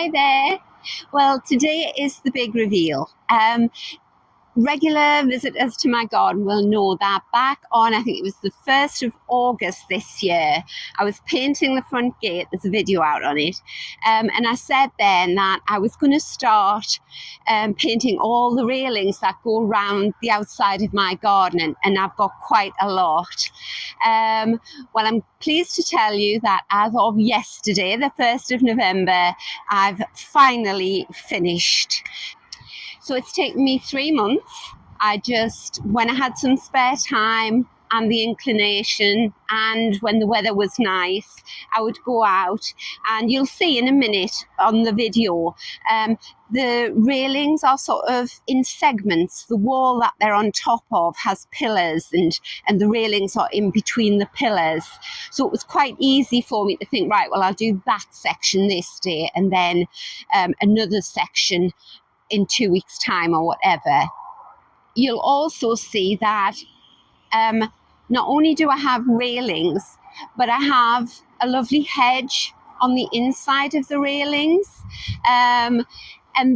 Hi there. Well, today is the big reveal. Regular visitors to my garden will know that back on, I think it was the 1st of August this year, I was painting the front gate. There's a video out on it. And I said then that I was going to start painting all the railings that go around the outside of my garden, and I've got quite a lot. Well, I'm pleased to tell you that as of yesterday, the 1st of November, I've finally finished. So it's taken me 3 months. When I had some spare time and the inclination, and when the weather was nice, I would go out, and you'll see in a minute on the video, the railings are sort of in segments. The wall that they're on top of has pillars, and the railings are in between the pillars. So it was quite easy for me to think, right, well, I'll do that section this day, and then another section in 2 weeks' time or whatever. You'll also see that not only do I have railings, but I have a lovely hedge on the inside of the railings, and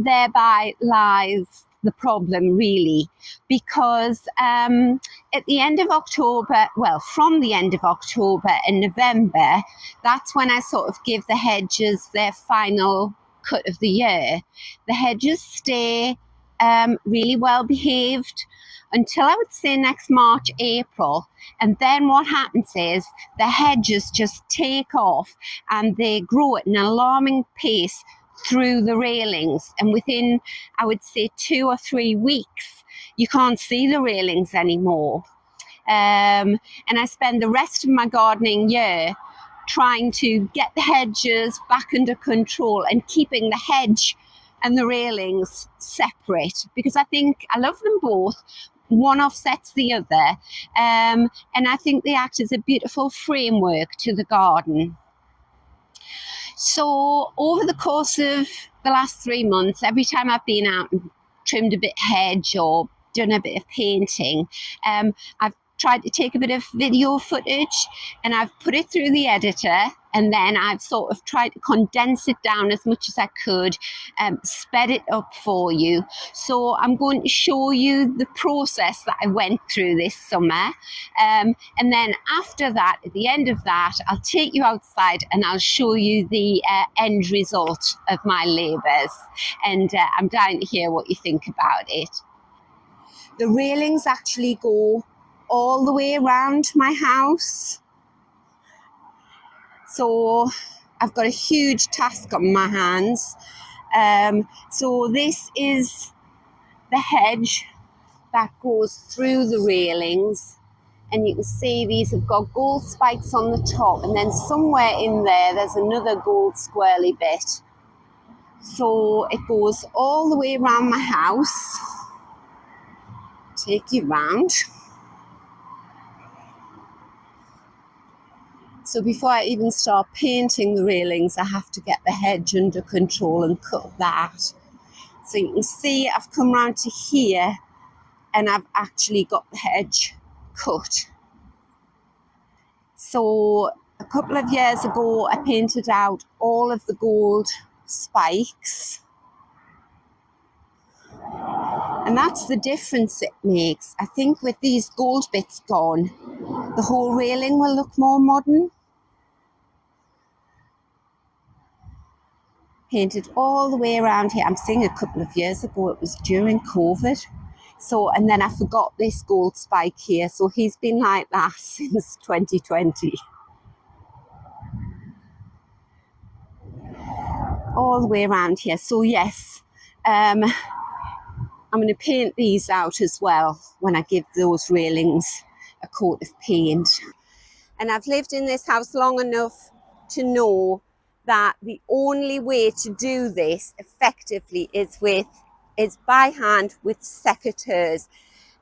thereby lies the problem, really, because at the end of October, well, from the end of October and November, that's when I sort of give the hedges their final cut of the year. The hedges stay really well behaved until I would say next March, April. And then what happens is the hedges just take off and they grow at an alarming pace through the railings. And within, I would say, 2 or 3 weeks, you can't see the railings anymore. And I spend the rest of my gardening year trying to get the hedges back under control and keeping the hedge and the railings separate, because I think I love them both. One offsets the other, and I think they act as a beautiful framework to the garden. So over the course of the last 3 months, every time I've been out and trimmed a bit hedge or done a bit of painting, I've tried to take a bit of video footage and I've put it through the editor, and then I've sort of tried to condense it down as much as I could, sped it up for you. So I'm going to show you the process that I went through this summer, and then after that, at the end of that, I'll take you outside and I'll show you the end result of my labours, and I'm dying to hear what you think about it. The railings actually go all the way around my house. So I've got a huge task on my hands. So this is the hedge that goes through the railings. And you can see these have got gold spikes on the top. And then somewhere in there's another gold squirrely bit. So it goes all the way around my house. Take you round. So before I even start painting the railings, I have to get the hedge under control and cut that. So you can see I've come round to here and I've actually got the hedge cut. So a couple of years ago, I painted out all of the gold spikes. And that's the difference it makes. I think with these gold bits gone, the whole railing will look more modern. Painted all the way around here. I'm saying a couple of years ago, it was during COVID. So, and then I forgot this gold spike here. So he's been like that since 2020. All the way around here. So yes, I'm going to paint these out as well when I give those railings a coat of paint. And I've lived in this house long enough to know that the only way to do this effectively is by hand with secateurs.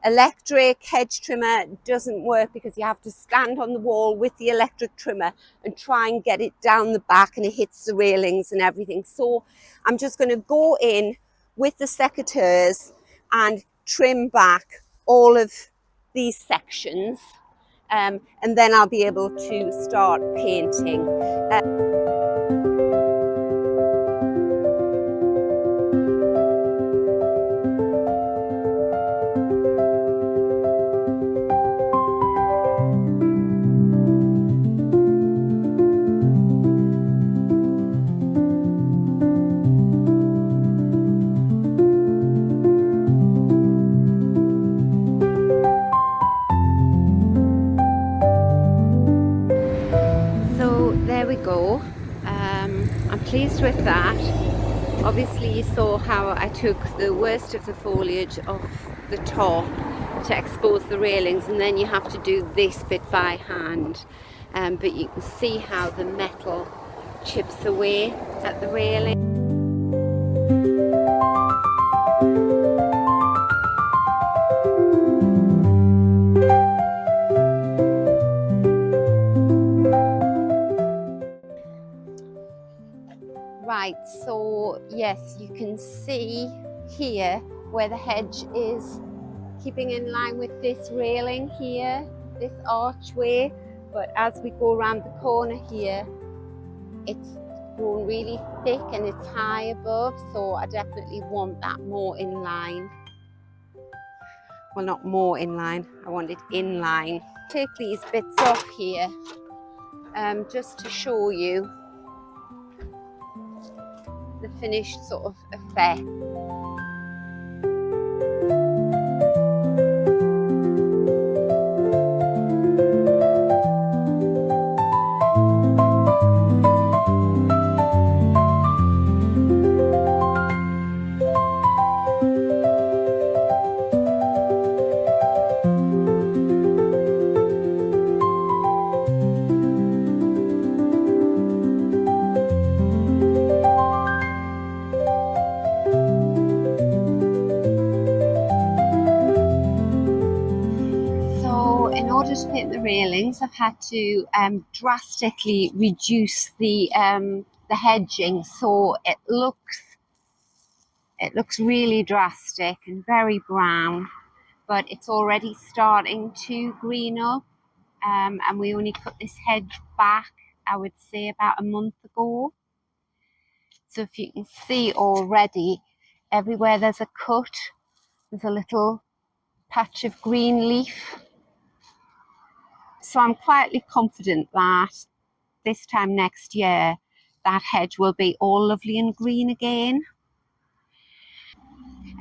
Electric hedge trimmer doesn't work because you have to stand on the wall with the electric trimmer and try and get it down the back, and it hits the railings and everything. So I'm just going to go in with the secateurs and trim back all of these sections, and then I'll be able to start painting. pleased with that. Obviously you saw how I took the worst of the foliage off the top to expose the railings, and then you have to do this bit by hand. But you can see how the metal chips away at the railing. Right, so yes, you can see here where the hedge is keeping in line with this railing here, this archway, but as we go around the corner here, it's grown really thick and it's high above, so I definitely want that more in line. Well, not more in line, I want it in line. Take these bits off here just to show you the finished sort of effect. In order to paint the railings, I've had to drastically reduce the hedging, so it looks really drastic and very brown, but it's already starting to green up. And we only cut this hedge back, I would say, about a month ago. So if you can see already, everywhere there's a cut, there's a little patch of green leaf. So I'm quietly confident that this time next year, that hedge will be all lovely and green again.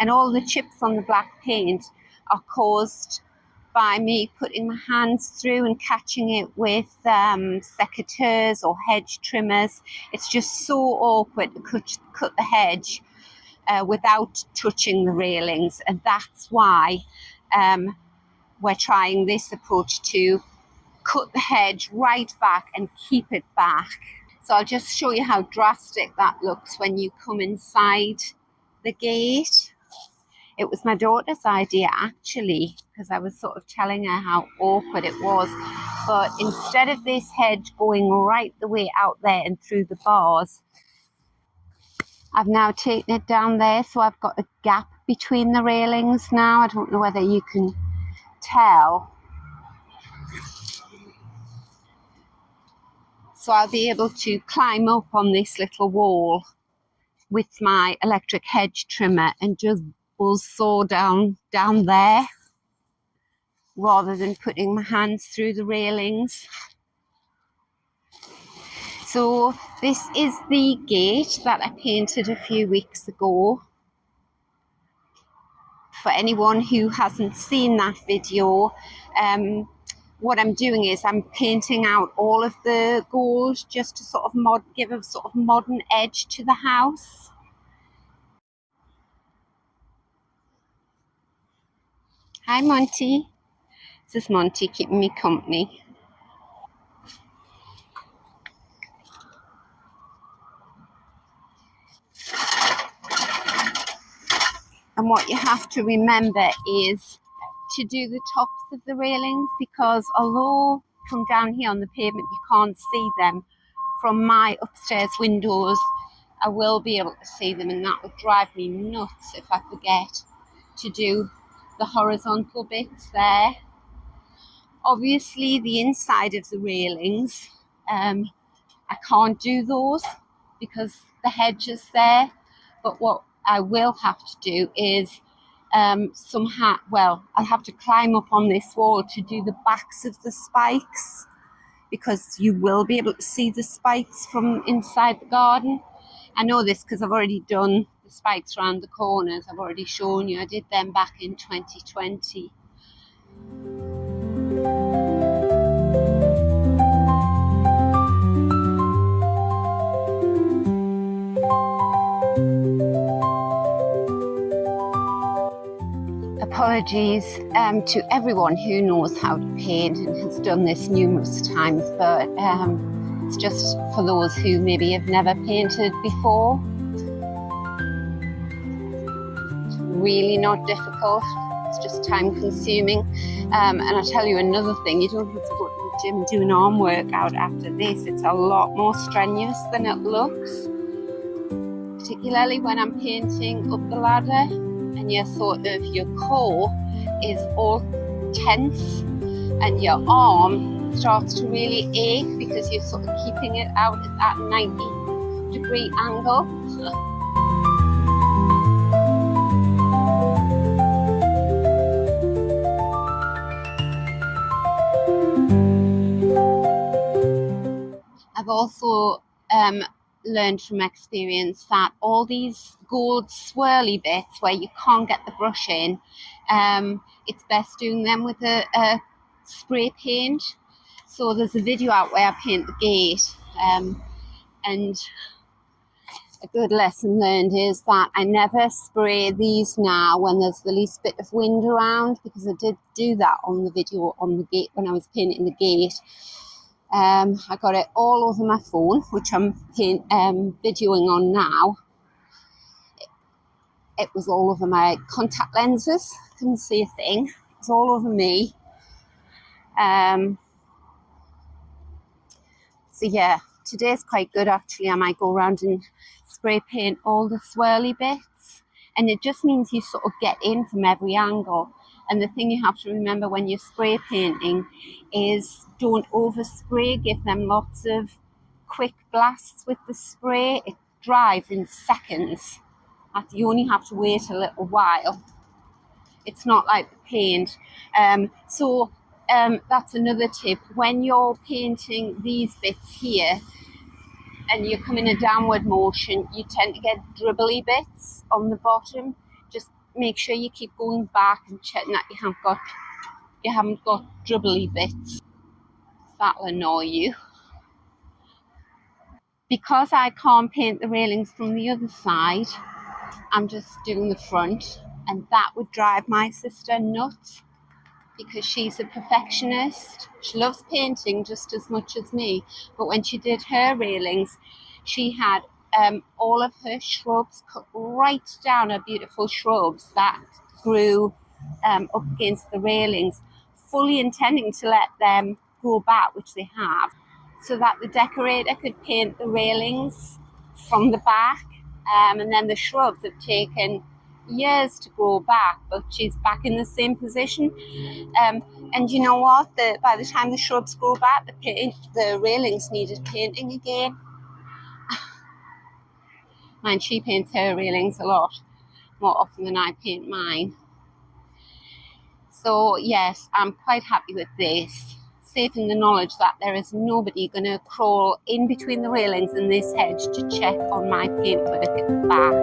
And all the chips on the black paint are caused by me putting my hands through and catching it with secateurs or hedge trimmers. It's just so awkward to cut the hedge without touching the railings, and that's why we're trying this approach to cut the hedge right back and keep it back. So I'll just show you how drastic that looks when you come inside the gate. It was my daughter's idea actually, because I was sort of telling her how awkward it was. But instead of this hedge going right the way out there and through the bars, I've now taken it down there, so I've got a gap between the railings now. I don't know whether you can tell. So I'll be able to climb up on this little wall with my electric hedge trimmer and just buzzsaw down there, rather than putting my hands through the railings. So this is the gate that I painted a few weeks ago. For anyone who hasn't seen that video, what I'm doing is I'm painting out all of the gold just to sort of give a sort of modern edge to the house. Hi Monty. This is Monty keeping me company. And what you have to remember is to do the tops of the railings, because although from down here on the pavement you can't see them, from my upstairs windows I will be able to see them, and that would drive me nuts if I forget to do the horizontal bits there. Obviously the inside of the railings, I can't do those because the hedge is there, but what I will have to do is I'll have to climb up on this wall to do the backs of the spikes, because you will be able to see the spikes from inside the garden. I know this because I've already done the spikes around the corners. I've already shown you. I did them back in 2020. apologies to everyone who knows how to paint and has done this numerous times, but it's just for those who maybe have never painted before. Really not difficult, it's just time consuming. And I'll tell you another thing, you don't have to go to the gym and do an arm workout after this. It's a lot more strenuous than it looks, particularly when I'm painting up the ladder and your core is all tense and your arm starts to really ache because you're sort of keeping it out at that 90-degree angle. I've also learned from experience that all these gold swirly bits where you can't get the brush in, it's best doing them with a spray paint. So there's a video out where I paint the gate, and a good lesson learned is that I never spray these now when there's the least bit of wind around, because I did do that on the video on the gate when I was painting the gate. I got it all over my phone, which I'm videoing on now. It was all over my contact lenses. Couldn't see a thing. It was all over me. So yeah, today's quite good actually. I might go around and spray paint all the swirly bits, and it just means you sort of get in from every angle. And the thing you have to remember when you're spray painting is don't overspray. Give them lots of quick blasts with the spray. It dries in seconds. You only have to wait a little while. It's not like the paint. So that's another tip. When you're painting these bits here and you come in a downward motion, you tend to get dribbly bits on the bottom. Just make sure you keep going back and checking that you haven't got dribbly bits. That'll annoy you. Because I can't paint the railings from the other side, I'm just doing the front, and that would drive my sister nuts because she's a perfectionist. She loves painting just as much as me, but when she did her railings, she had all of her shrubs cut right down, her beautiful shrubs that grew up against the railings, fully intending to let them grow back, which they have, so that the decorator could paint the railings from the back. And then the shrubs have taken years to grow back, but she's back in the same position. And you know what? By the time the shrubs grow back, the railings needed painting again. And she paints her railings a lot more often than I paint mine. So yes, I'm quite happy with this. Safe in the knowledge that there is nobody going to crawl in between the railings and this hedge to check on my paintwork at the back.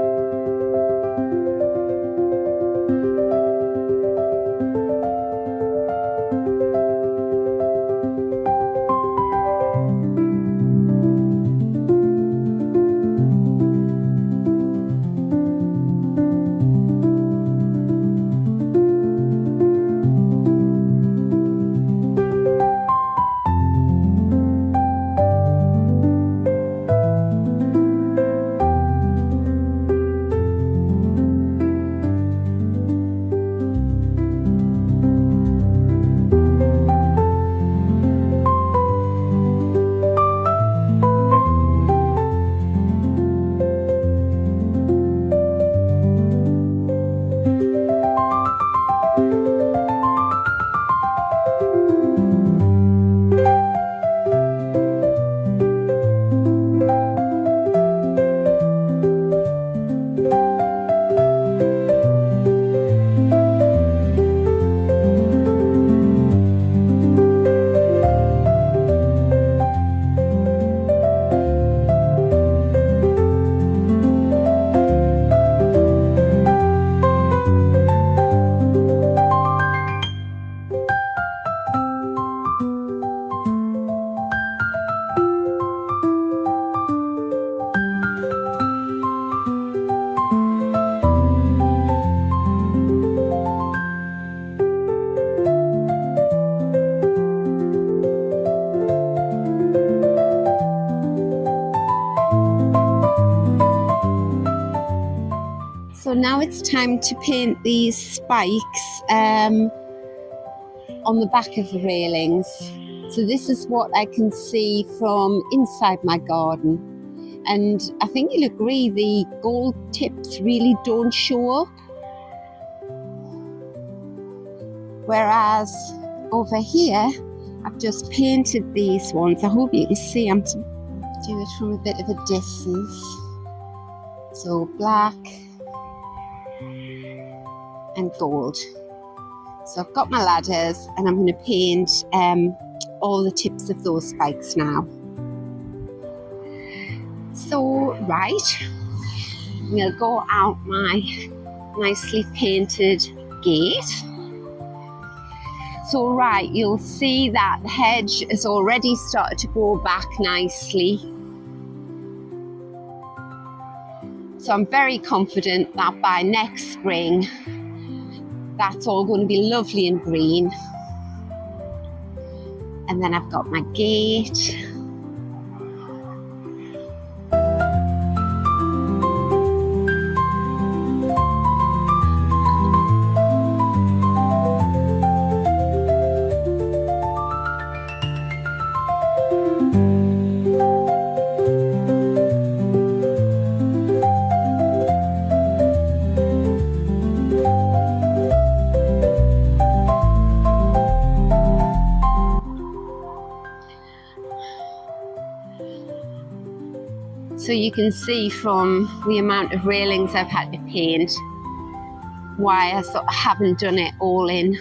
So now it's time to paint these spikes on the back of the railings. So this is what I can see from inside my garden. And I think you'll agree the gold tips really don't show up. Whereas over here, I've just painted these ones. I hope you can see. I'm to do it from a bit of a distance. So black and gold. So I've got my ladders and I'm going to paint all the tips of those spikes now. So right, we'll go out my nicely painted gate. So right, you'll see that the hedge has already started to grow back nicely. So I'm very confident that by next spring, that's all going to be lovely and green. And then I've got my gate. So you can see from the amount of railings I've had to paint why I sort of haven't done it all in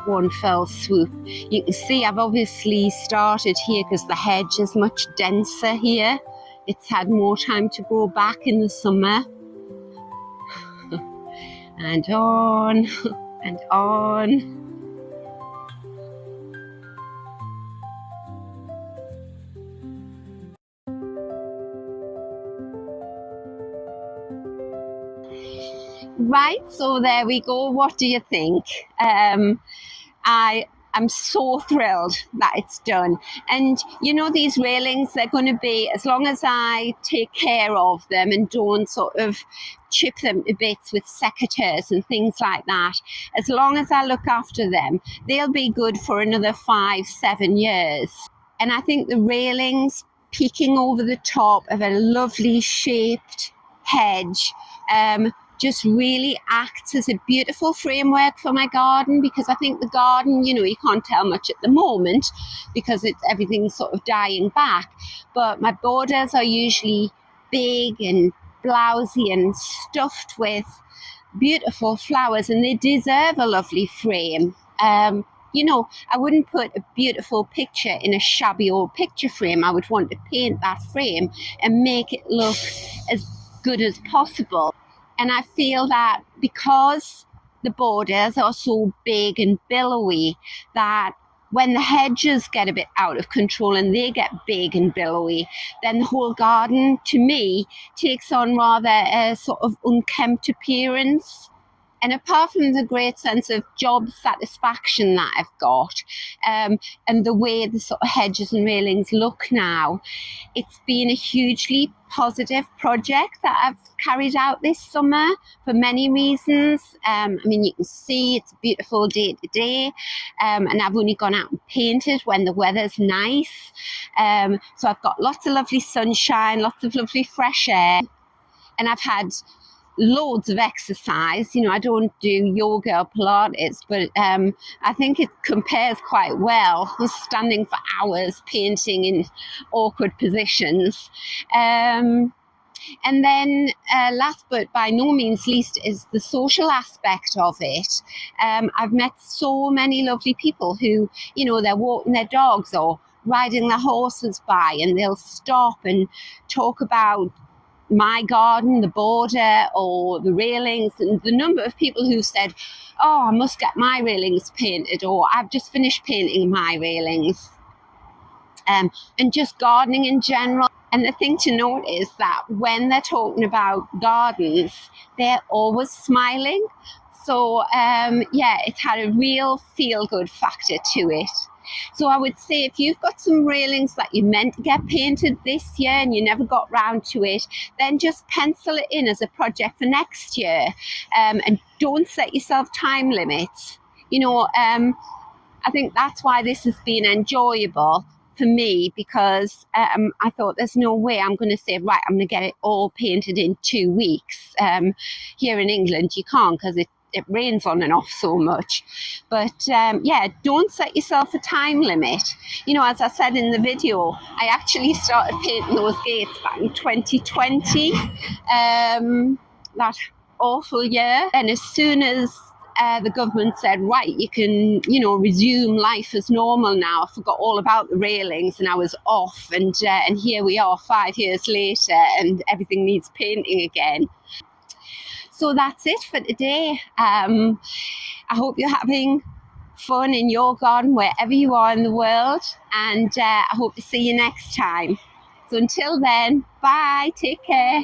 one fell swoop. You can see I've obviously started here because the hedge is much denser here. It's had more time to grow back in the summer. And on and on. Right, so there we go. What do you think? I'm so thrilled that it's done. And you know, these railings, they're going to be, as long as I take care of them and don't sort of chip them to bits with secateurs and things like that, as long as I look after them, they'll be good for another 5-7 years. And I think the railings peeking over the top of a lovely shaped hedge just really acts as a beautiful framework for my garden, because I think the garden, you know, you can't tell much at the moment because everything's sort of dying back, but my borders are usually big and blousy and stuffed with beautiful flowers, and they deserve a lovely frame. You know, I wouldn't put a beautiful picture in a shabby old picture frame. I would want to paint that frame and make it look as good as possible. And I feel that because the borders are so big and billowy, that when the hedges get a bit out of control and they get big and billowy, then the whole garden, to me, takes on rather a sort of unkempt appearance. And apart from the great sense of job satisfaction that I've got, and the way the sort of hedges and railings look now, it's been a hugely positive project that I've carried out this summer for many reasons. I mean, you can see it's a beautiful day today, and I've only gone out and painted when the weather's nice. So I've got lots of lovely sunshine, lots of lovely fresh air, and I've had loads of exercise. You know, I don't do yoga or Pilates, but I think it compares quite well. I was standing for hours painting in awkward positions. And then last but by no means least is the social aspect of it. I've met so many lovely people who, you know, they're walking their dogs or riding their horses by, and they'll stop and talk about my garden, the border, or the railings, and the number of people who said, oh, I must get my railings painted, or I've just finished painting my railings, and just gardening in general. And the thing to note is that when they're talking about gardens, they're always smiling. So yeah, it's had a real feel-good factor to it. So I would say if you've got some railings that you meant to get painted this year and you never got round to it, then just pencil it in as a project for next year, and don't set yourself time limits. I think that's why this has been enjoyable for me, because I thought there's no way I'm going to say, right, I'm going to get it all painted in 2 weeks. Here in England, you can't, because it rains on and off so much. But yeah, don't set yourself a time limit. As I said in the video, I actually started painting those gates back in 2020, that awful year. And as soon as the government said, right, you can, resume life as normal now, I forgot all about the railings and I was off. And here we are 5 years later and everything needs painting again. So that's it for today. I hope you're having fun in your garden wherever you are in the world, and I hope to see you next time. So until then, bye, take care.